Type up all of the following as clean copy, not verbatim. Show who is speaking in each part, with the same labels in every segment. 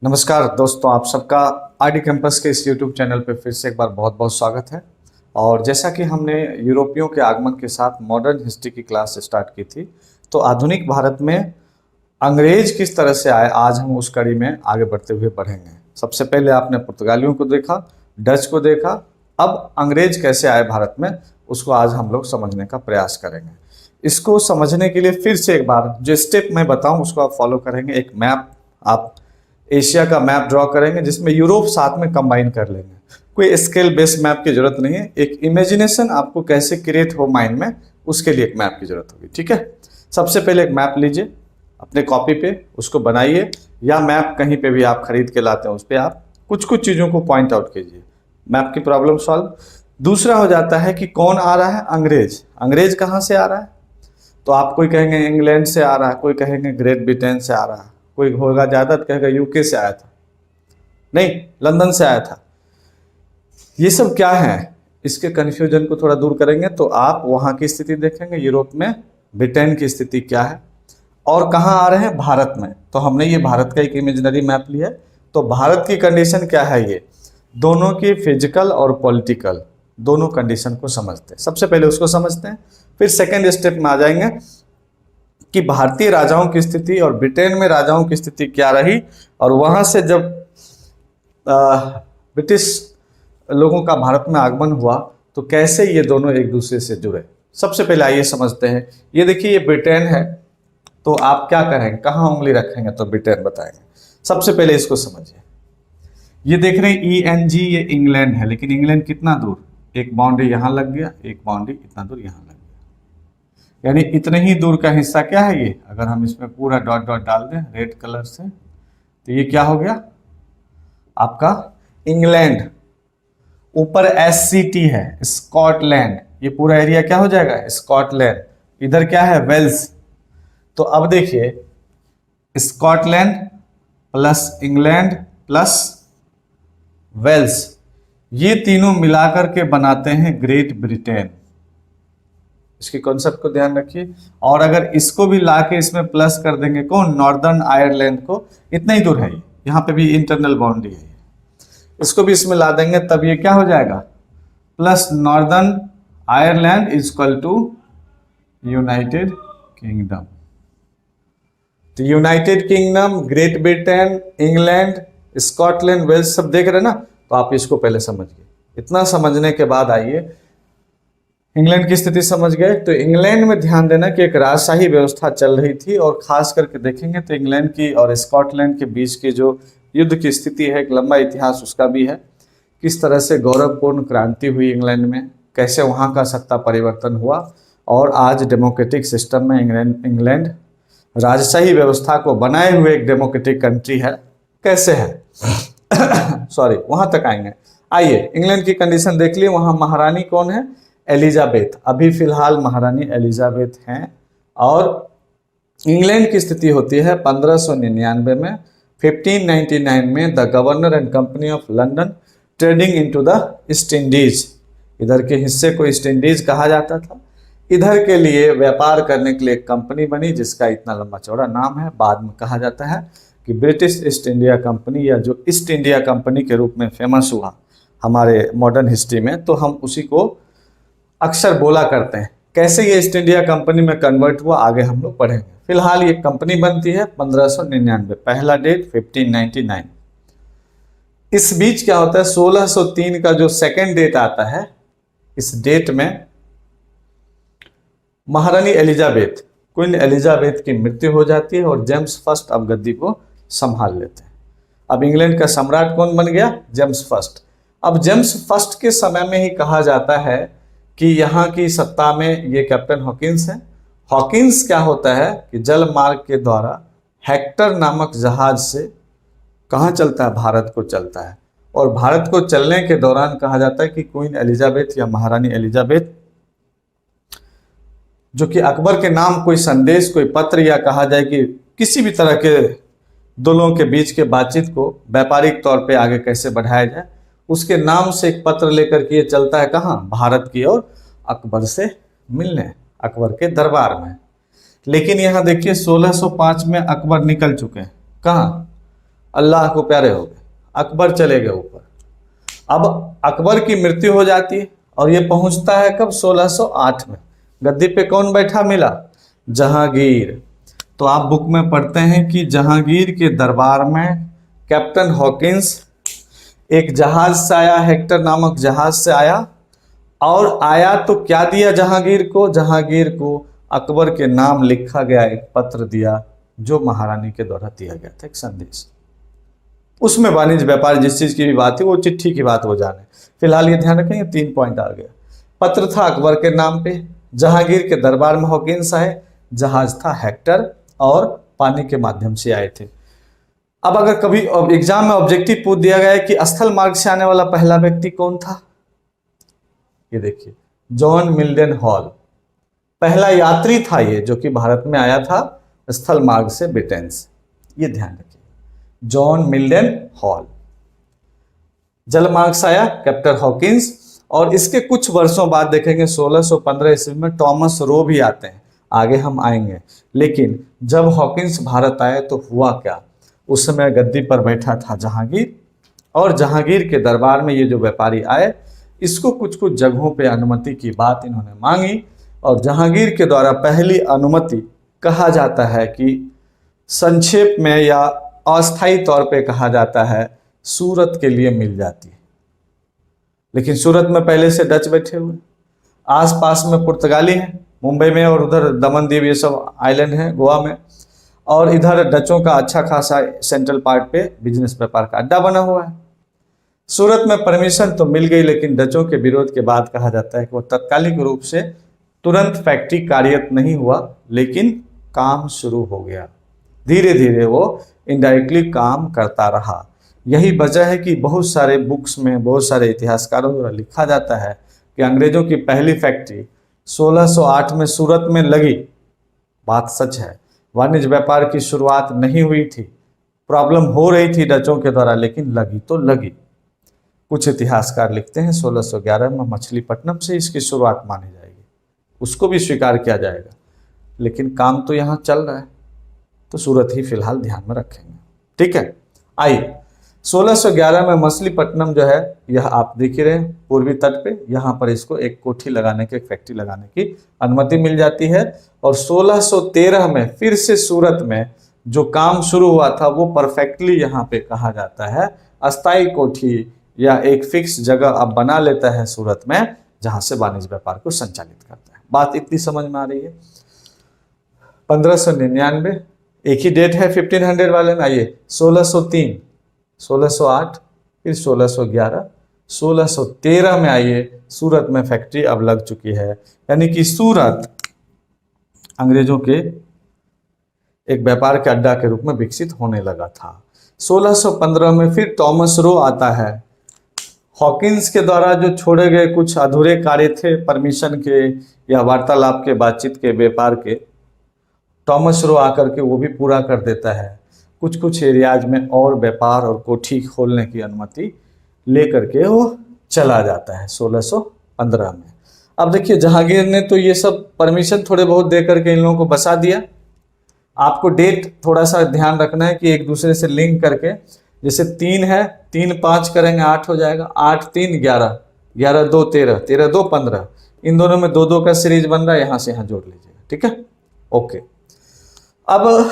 Speaker 1: नमस्कार दोस्तों, आप सबका आईडी कैंपस के इस यूट्यूब चैनल पे फिर से एक बार बहुत बहुत स्वागत है। और जैसा कि हमने यूरोपियों के आगमन के साथ मॉडर्न हिस्ट्री की क्लास स्टार्ट की थी, तो आधुनिक भारत में अंग्रेज किस तरह से आए, आज हम उस कड़ी में आगे बढ़ते हुए बढ़ेंगे। सबसे पहले आपने पुर्तगालियों को देखा, डच को देखा, अब अंग्रेज कैसे आए भारत में, उसको आज हम लोग समझने का प्रयास करेंगे। इसको समझने के लिए फिर से एक बार जो स्टेप मैं बताऊं उसको आप फॉलो करेंगे। एक मैप, आप एशिया का मैप ड्रॉ करेंगे जिसमें यूरोप साथ में कंबाइन कर लेंगे। कोई स्केल बेस्ड मैप की जरूरत नहीं है, एक इमेजिनेशन आपको कैसे क्रिएट हो माइंड में, उसके लिए एक मैप की जरूरत होगी। ठीक है, सबसे पहले एक मैप लीजिए अपने कॉपी पे, उसको बनाइए, या मैप कहीं पे भी आप खरीद के लाते हैं उस पर आप कुछ कुछ चीज़ों को पॉइंट आउट कीजिए, मैप की प्रॉब्लम सॉल्व। दूसरा हो जाता है कि कौन आ रहा है, अंग्रेज। अंग्रेज कहाँ से आ रहा है, तो आप कोई कहेंगे इंग्लैंड से आ रहा है, कोई कहेंगे ग्रेट ब्रिटेन से आ रहा है, कोई होगा ज़्यादा कहेगा यूके से आया था, नहीं लंदन से आया था। ये सब क्या है, इसके कन्फ्यूजन को थोड़ा दूर करेंगे तो आप वहाँ की स्थिति देखेंगे, यूरोप में ब्रिटेन की स्थिति क्या है और कहाँ आ रहे हैं, भारत में। तो हमने ये भारत का एक इमेजिनरी मैप लिया है। तो भारत की कंडीशन क्या है, ये दोनों की फिजिकल और पॉलिटिकल दोनों कंडीशन को समझते हैं। सबसे पहले उसको समझते हैं, फिर सेकेंड स्टेप में आ जाएंगे कि भारतीय राजाओं की स्थिति और ब्रिटेन में राजाओं की स्थिति क्या रही, और वहां से जब ब्रिटिश लोगों का भारत में आगमन हुआ तो कैसे ये दोनों एक दूसरे से जुड़े। सबसे पहले आइए समझते हैं। ये देखिए, ये ब्रिटेन है, तो आप क्या करेंगे, कहाँ उंगली रखेंगे तो ब्रिटेन बताएंगे। सबसे पहले इसको समझिए। ये देख रहे हैं ENG, ये इंग्लैंड है, लेकिन इंग्लैंड कितना दूर, एक बाउंड्री यहाँ लग गया, एक बाउंड्री इतना दूर यहाँ लग गया, यानी इतने ही दूर का हिस्सा क्या है ये। अगर हम इसमें पूरा डॉट डॉट डाल दें रेड कलर से, तो ये क्या हो गया आपका इंग्लैंड। ऊपर SCT है, स्कॉटलैंड, ये पूरा एरिया क्या हो जाएगा, स्कॉटलैंड। इधर क्या है, वेल्स। तो अब देखिए, Scotland plus England plus Wales, ये तीनों मिलाकर के बनाते हैं ग्रेट ब्रिटेन। इसके कॉन्सेप्ट को ध्यान रखिए। और अगर इसको भी लाके इसमें प्लस कर देंगे, कौन, नॉर्दर्न आयरलैंड को, इतना ही दूर है ये, यहाँ पे भी इंटरनल बाउंड्री है, इसको भी इसमें ला देंगे, तब ये क्या हो जाएगा, plus Northern Ireland is equal to United Kingdom. तो United Kingdom, Great Britain, England, Scotland, Wales सब देख रहे हैं ना। तो आप इसको पहले समझिए। इतना समझने के बाद आइए इंग्लैंड की स्थिति समझ गए। तो इंग्लैंड में ध्यान देना कि एक राजशाही व्यवस्था चल रही थी, और खास करके देखेंगे तो इंग्लैंड की और स्कॉटलैंड के बीच की जो युद्ध की स्थिति है, एक लंबा इतिहास उसका भी है। किस तरह से गौरवपूर्ण क्रांति हुई इंग्लैंड में, कैसे वहाँ का सत्ता परिवर्तन हुआ, और आज डेमोक्रेटिक सिस्टम में इंग्लैंड राजशाही व्यवस्था को बनाए हुए एक डेमोक्रेटिक कंट्री है, कैसे है सॉरी, वहाँ तक आएंगे। आइए इंग्लैंड की कंडीशन देख लिए। वहाँ महारानी कौन है, एलिजाबेथ, अभी फिलहाल महारानी एलिजाबेथ हैं। और इंग्लैंड की स्थिति होती है 1599 में, 1599 में the governor and company of London trading into the east Indies, इधर के हिस्से को ईस्ट इंडीज कहा जाता था। इधर के लिए व्यापार करने के लिए एक कंपनी बनी जिसका इतना लंबा चौड़ा नाम है, बाद में कहा जाता है कि ब्रिटिश ईस्ट इंडिया कंपनी, या जो ईस्ट इंडिया कंपनी के रूप में फेमस हुआ हमारे मॉडर्न हिस्ट्री में, तो हम उसी को अक्सर बोला करते हैं। कैसे ये ईस्ट इंडिया कंपनी में कन्वर्ट हुआ, आगे हम लोग पढ़ेंगे। फिलहाल ये कंपनी बनती है 1599, पहला डेट 1599। इस बीच क्या होता है, 1603 का जो सेकेंड डेट आता है, इस डेट में महारानी एलिजाबेथ, क्वीन एलिजाबेथ की मृत्यु हो जाती है और जेम्स फर्स्ट अब गद्दी को संभाल लेते हैं। अब इंग्लैंड का सम्राट कौन बन गया, जेम्स फर्स्ट। अब जेम्स फर्स्ट के समय में ही कहा जाता है कि यहाँ की सत्ता में ये कैप्टन हॉकिंस है। हॉकिंस क्या होता है कि जल मार्ग के द्वारा हेक्टर नामक जहाज से कहाँ चलता है, भारत को चलता है। और भारत को चलने के दौरान कहा जाता है कि क्वीन एलिजाबेथ या महारानी एलिजाबेथ, जो कि अकबर के नाम कोई संदेश, कोई पत्र, या कहा जाए कि किसी भी तरह के दो लोगों के बीच के बातचीत को व्यापारिक तौर पे आगे कैसे बढ़ाया जाए, उसके नाम से एक पत्र लेकर के ये चलता है कहाँ, भारत की ओर, अकबर से मिलने, अकबर के दरबार में। लेकिन यहाँ देखिए 1605 में अकबर निकल चुके हैं, कहाँ, अल्लाह को प्यारे हो गए, अकबर चले गए ऊपर। अब अकबर की मृत्यु हो जाती है और ये पहुंचता है कब? 1608 में। गद्दी पे कौन बैठा मिला? जहांगीर। तो आप बुक में पढ़ते हैं कि जहांगीर के दरबार में कैप्टन हॉकिंस एक जहाज से आया, हेक्टर नामक जहाज से आया, और आया तो क्या दिया जहांगीर को? जहांगीर को अकबर के नाम लिखा गया एक पत्र दिया, जो महारानी के द्वारा दिया गया था, एक संदेश। उसमें वाणिज्य व्यापार जिस चीज की भी बात थी, वो चिट्ठी की बात वो जाने। फिलहाल ये ध्यान रखेंगे, 3 पॉइंट आ गया। पत्र था अकबर के नाम पे, जहांगीर के दरबार में हॉकिंस आए, जहाज था हेक्टर, और पानी के माध्यम से आए थे। अब अगर कभी एग्जाम में ऑब्जेक्टिव पूछ दिया गया है कि स्थल मार्ग से आने वाला पहला व्यक्ति कौन था, ये देखिए, जॉन मिल्डन हॉल पहला यात्री था ये, जो कि भारत में आया था स्थल मार्ग से ब्रिटेन से। ये ध्यान रखिए, जॉन मिल्डन हॉल। जल मार्ग से आया कैप्टन हॉकिंस, और इसके कुछ वर्षों बाद देखेंगे 1615 ईस्वी में टॉमस रो भी आते हैं, आगे हम आएंगे। लेकिन जब हॉकिंस भारत आए तो हुआ क्या? उस समय गद्दी पर बैठा था जहांगीर, और जहांगीर के दरबार में ये जो व्यापारी आए, इसको कुछ कुछ जगहों पे अनुमति की बात इन्होंने मांगी, और जहांगीर के द्वारा पहली अनुमति कहा जाता है कि संक्षेप में या अस्थायी तौर पे कहा जाता है सूरत के लिए मिल जाती है। लेकिन सूरत में पहले से डच बैठे हुए, आसपास में पुर्तगाली हैं मुंबई में, और उधर दमन दीव ये सब आइलैंड हैं गोवा में, और इधर डचों का अच्छा खासा सेंट्रल पार्ट पे बिजनेस व्यापार का अड्डा बना हुआ है। सूरत में परमिशन तो मिल गई, लेकिन डचों के विरोध के बाद कहा जाता है कि वो तात्कालिक रूप से तुरंत फैक्ट्री कार्यरत नहीं हुआ, लेकिन काम शुरू हो गया। धीरे धीरे वो इनडायरेक्टली काम करता रहा। यही वजह है कि बहुत सारे बुक्स में, बहुत सारे इतिहासकारों द्वारा लिखा जाता है कि अंग्रेजों की पहली फैक्ट्री 1608 में सूरत में लगी। बात सच है, वाणिज्य व्यापार की शुरुआत नहीं हुई थी, प्रॉब्लम हो रही थी डचों के द्वारा, लेकिन लगी तो लगी। कुछ इतिहासकार लिखते हैं 1611 में मछलीपट्टनम से इसकी शुरुआत मानी जाएगी, उसको भी स्वीकार किया जाएगा, लेकिन काम तो यहाँ चल रहा है, तो सूरत ही फिलहाल ध्यान में रखेंगे। ठीक है, आइए 1611 में मछलीपट्टनम जो है, यह आप देख ही रहे हैं पूर्वी तट पे, यहाँ पर इसको एक कोठी लगाने की, एक फैक्ट्री लगाने की अनुमति मिल जाती है। और 1613 में फिर से सूरत में जो काम शुरू हुआ था, वो परफेक्टली यहाँ पे कहा जाता है अस्थायी कोठी या एक फिक्स जगह अब बना लेता है सूरत में, जहाँ से वाणिज्य व्यापार को संचालित करता है। बात इतनी समझ में आ रही है। 1599 एक ही डेट है 1500 वाले में। आइए 1603, 1608, फिर 1611, 1613 में आइए सूरत में फैक्ट्री अब लग चुकी है। यानी कि सूरत अंग्रेजों के एक व्यापार के अड्डा के रूप में विकसित होने लगा था। 1615 में फिर टॉमस रो आता है। हॉकिंस के द्वारा जो छोड़े गए कुछ अधूरे कार्य थे परमिशन के या वार्तालाप के, बातचीत के, व्यापार के, टॉमस रो आकर के वो भी पूरा कर देता है। कुछ कुछ एरियाज में और व्यापार और कोठी खोलने की अनुमति लेकर के वो चला जाता है 1615 में। अब देखिए जहांगीर ने तो ये सब परमिशन थोड़े बहुत दे करके इन लोगों को बसा दिया। आपको डेट थोड़ा सा ध्यान रखना है कि एक दूसरे से लिंक करके, जैसे 3 है, 3 5 करेंगे 8 हो जाएगा, 8 3 11, 11 2 13, 13 2 15, इन दोनों में 2 2 का सीरीज बन रहा है, यहाँ से यहाँ जोड़ लीजिएगा। ठीक है, ओके। अब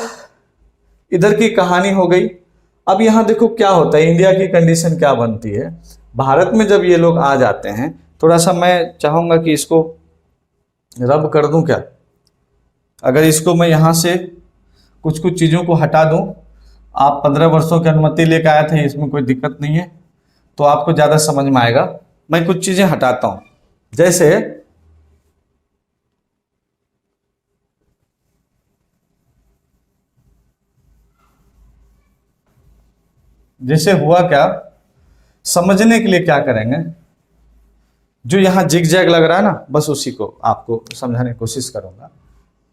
Speaker 1: इधर की कहानी हो गई। अब यहाँ देखो क्या होता है, इंडिया की कंडीशन क्या बनती है। भारत में जब ये लोग आ जाते हैं, थोड़ा सा मैं चाहूँगा कि इसको रब कर दूं क्या, अगर इसको मैं यहाँ से कुछ कुछ चीज़ों को हटा दूं, आप 15 वर्षों की अनुमति लेकर आए थे, इसमें कोई दिक्कत नहीं है, तो आपको ज़्यादा समझ में आएगा। मैं कुछ चीज़ें हटाता हूँ, जैसे हुआ क्या, समझने के लिए क्या करेंगे, जो यहाँ जिग जैग लग रहा है ना, बस उसी को आपको समझाने की कोशिश करूंगा।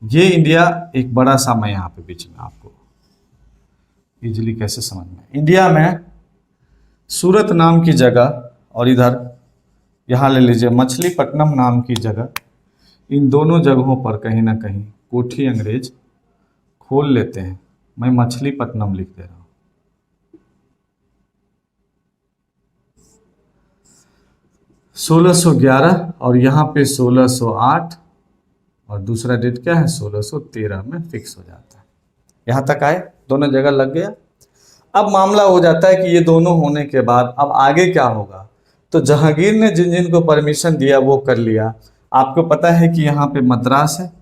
Speaker 1: ये इंडिया एक बड़ा सा, मैं यहाँ पे बीच में आपको इजीली कैसे समझ में, इंडिया में सूरत नाम की जगह और इधर यहाँ ले लीजिए मछलीपट्टनम नाम की जगह, इन दोनों जगहों पर कहीं ना कहीं कोठी अंग्रेज खोल लेते हैं। मैं मछलीपट्टनम लिख दे रहा हूँ, 1611 और यहाँ पे 1608 और दूसरा डेट क्या है 1613 में फिक्स हो जाता है। यहाँ तक आए, दोनों जगह लग गया। अब मामला हो जाता है कि ये दोनों होने के बाद अब आगे क्या होगा। तो जहांगीर ने जिन जिन को परमिशन दिया वो कर लिया। आपको पता है कि यहाँ पे मद्रास है,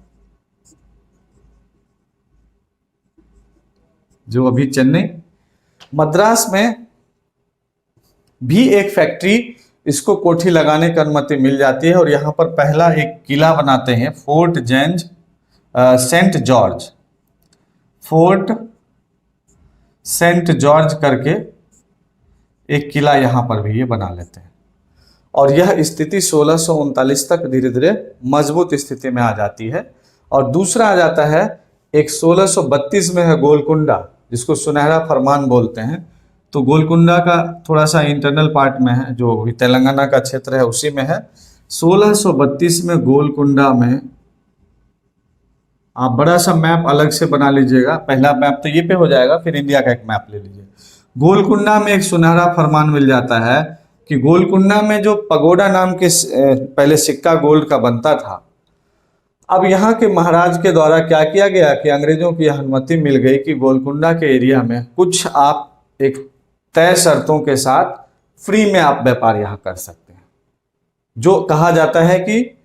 Speaker 1: जो अभी चेन्नई, मद्रास में भी एक फैक्ट्री, इसको कोठी लगाने की अनुमति मिल जाती है। और यहाँ पर पहला एक किला बनाते हैं, फोर्ट सेंट जॉर्ज करके एक किला यहाँ पर भी ये बना लेते हैं। और यह स्थिति 1639 तक धीरे धीरे मजबूत स्थिति में आ जाती है। और दूसरा आ जाता है एक 1632 में है गोलकुंडा, जिसको सुनहरा फरमान बोलते हैं। तो गोलकुंडा का थोड़ा सा इंटरनल पार्ट में है, जो अभी तेलंगाना का क्षेत्र है उसी में है। 1632 में गोलकुंडा में, आप बड़ा सा मैप अलग से बना लीजिएगा, पहला मैप तो ये पे हो जाएगा, फिर इंडिया का एक मैप ले लीजिए। गोलकुंडा में एक सुनहरा फरमान मिल जाता है कि गोलकुंडा में जो पगोडा नाम के पहले सिक्का गोल्ड का बनता था, अब यहाँ के महाराज के द्वारा क्या किया गया कि अंग्रेजों की अनुमति मिल गई कि गोलकुंडा के एरिया में कुछ आप एक तय शर्तों के साथ फ्री में आप व्यापार यहाँ कर सकते हैं, जो कहा जाता है कि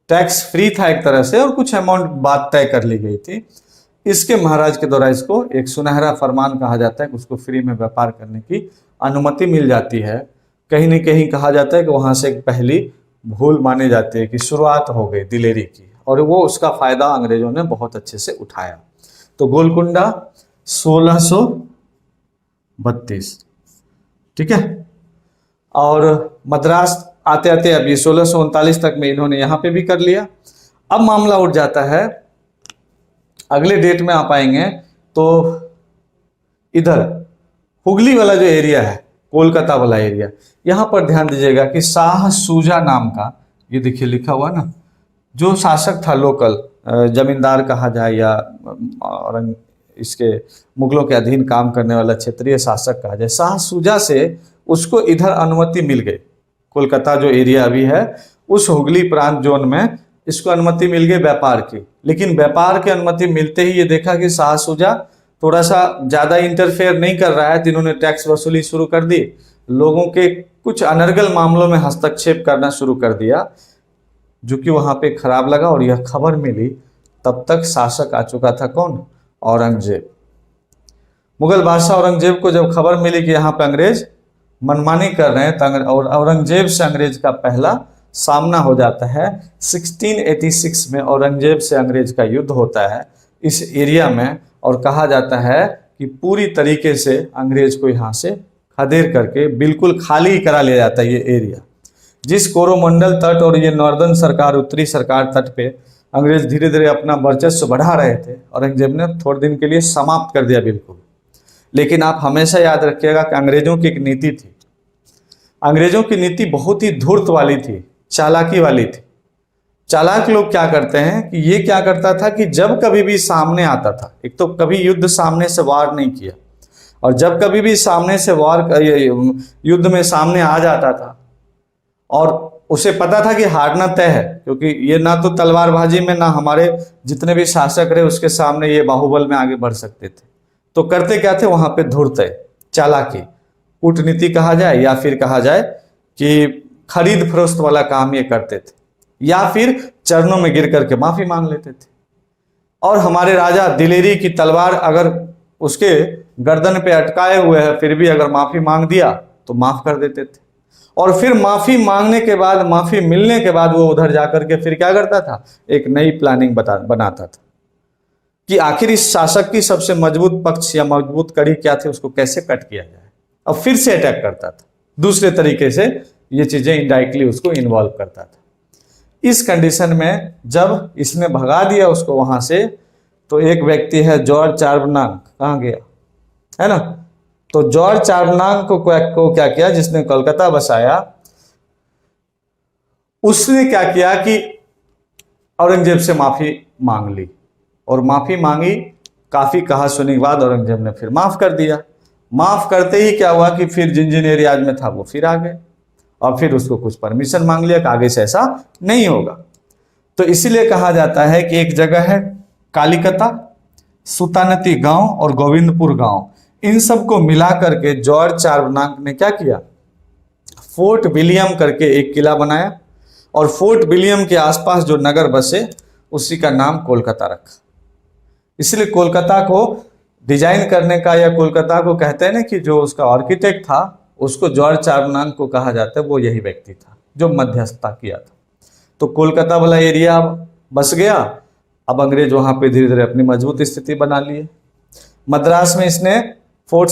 Speaker 1: टैक्स फ्री था एक तरह से, और कुछ अमाउंट बात तय कर ली गई थी। इसके महाराज के द्वारा इसको एक सुनहरा फरमान कहा जाता है कि उसको फ्री में व्यापार करने की अनुमति मिल जाती है। कहीं न कहीं कहा जाता है कि वहां से एक पहली भूल मानी जाती है कि शुरुआत हो गई दिलेरी की, और वो उसका फायदा अंग्रेजों ने बहुत अच्छे से उठाया। तो गोलकुंडा 1632, ठीक है। और मद्रास आते आते अभी 1639 तक में इन्होंने यहाँ पे भी कर लिया। अब मामला उठ जाता है, अगले डेट में आप आएंगे तो इधर हुगली वाला जो एरिया है, कोलकाता वाला एरिया, यहाँ पर ध्यान दीजिएगा कि शाह सूजा नाम का, ये देखिए लिखा हुआ ना, जो शासक था लोकल, जमींदार कहा जाए या औरंग इसके मुगलों के अधीन काम करने वाला क्षेत्रीय शासक कहा जाए, शाह सूजा से उसको इधर अनुमति मिल गई। कोलकाता जो एरिया अभी है उस हुगली प्रांत जोन में इसको अनुमति मिल गई व्यापार की। लेकिन व्यापार की अनुमति मिलते ही ये देखा कि शाह सूजा थोड़ा सा ज्यादा इंटरफेयर नहीं कर रहा है, तो इन्होंने टैक्स वसूली शुरू कर दी, लोगों के कुछ अनर्गल मामलों में हस्तक्षेप करना शुरू कर दिया, जो कि वहां पे खराब लगा। और यह खबर मिली, तब तक शासक आ चुका था कौन, औरंगजेब। मुगल बादशाह औरंगजेब को जब खबर मिली कि यहाँ पे अंग्रेज मनमानी कर रहे हैं, तो औरंगजेब से अंग्रेज का पहला सामना हो जाता है। 1686 में औरंगजेब से अंग्रेज का युद्ध होता है इस एरिया में, और कहा जाता है कि पूरी तरीके से अंग्रेज को यहाँ से खदेड़ करके बिल्कुल खाली करा लिया जाता है ये एरिया। जिस कोरोमंडल तट और ये नॉर्दर्न सरकार, उत्तरी सरकार तट पे अंग्रेज धीरे धीरे अपना वर्चस्व बढ़ा रहे थे, औरंगजेब ने थोड़े दिन के लिए समाप्त कर दिया बिल्कुल। लेकिन आप हमेशा याद रखिएगा कि अंग्रेजों की एक नीति थी, अंग्रेजों की नीति बहुत ही धूर्त वाली थी, चालाकी वाली थी। चालाक लोग क्या करते हैं कि ये क्या करता था कि जब कभी भी सामने आता था, एक तो कभी युद्ध सामने से वार नहीं किया, और जब कभी भी सामने से वार युद्ध में सामने आ जाता था और उसे पता था कि हारना तय है, क्योंकि ये ना तो तलवारबाजी में, ना हमारे जितने भी शासक रहे उसके सामने ये बाहुबल में आगे बढ़ सकते थे, तो करते क्या थे वहां पे धूर्त, चालाकी, कूटनीति कहा जाए या फिर कहा जाए कि खरीद फरोख्त वाला काम ये करते थे, या फिर चरणों में गिर करके माफी मांग लेते थे। और हमारे राजा दिलेरी की तलवार अगर उसके गर्दन पे अटकाए हुए है, फिर भी अगर माफी मांग दिया तो माफ कर देते थे। और फिर माफी मांगने के बाद, माफी मिलने के बाद वो उधर जाकर के फिर क्या करता था, एक नई प्लानिंग बनाता था कि आखिर इस शासक की सबसे मजबूत पक्ष या मजबूत कड़ी क्या थी, उसको कैसे कट किया जाए। अब फिर से अटैक करता था, दूसरे तरीके से ये चीजें इनडायरेक्टली उसको इन्वॉल्व करता था। इस कंडीशन में जब इसने भगा दिया उसको वहां से, तो एक व्यक्ति है जॉर्ज चार्बनाक, कहाँ गया है ना, तो जॉर्ज चार्बनाक को क्या किया, जिसने कोलकाता बसाया, उसने क्या किया कि औरंगजेब से माफी मांग ली, और माफी मांगी, काफी कहा सुनी के बाद औरंगजेब ने फिर माफ कर दिया। माफ करते ही क्या हुआ कि फिर जिन जिन एरियाज में था वो फिर आ गए, और फिर उसको कुछ परमिशन मांग लिया कि आगे से ऐसा नहीं होगा। तो इसीलिए कहा जाता है कि एक जगह है कालिकता, सुतानती गांव और गोविंदपुर गांव, इन सबको मिला करके जॉर्ज चार्बनाक ने क्या किया, फोर्ट विलियम करके एक किला बनाया और फोर्ट विलियम के आसपास जो नगर बसे उसी का नाम कोलकाता रखा। इसलिए कोलकाता को डिजाइन करने का, या कोलकाता को कहते हैं ना कि जो उसका आर्किटेक्ट था उसको जॉर्ज चार्बनाक को कहा जाता है, वो यही व्यक्ति था जो मध्यस्थता किया था। तो कोलकाता वाला एरिया बस गया। अब अंग्रेज वहां पे धीरे धीरे अपनी मजबूत स्थिति बना लिए। मद्रास में इसने फोर्ट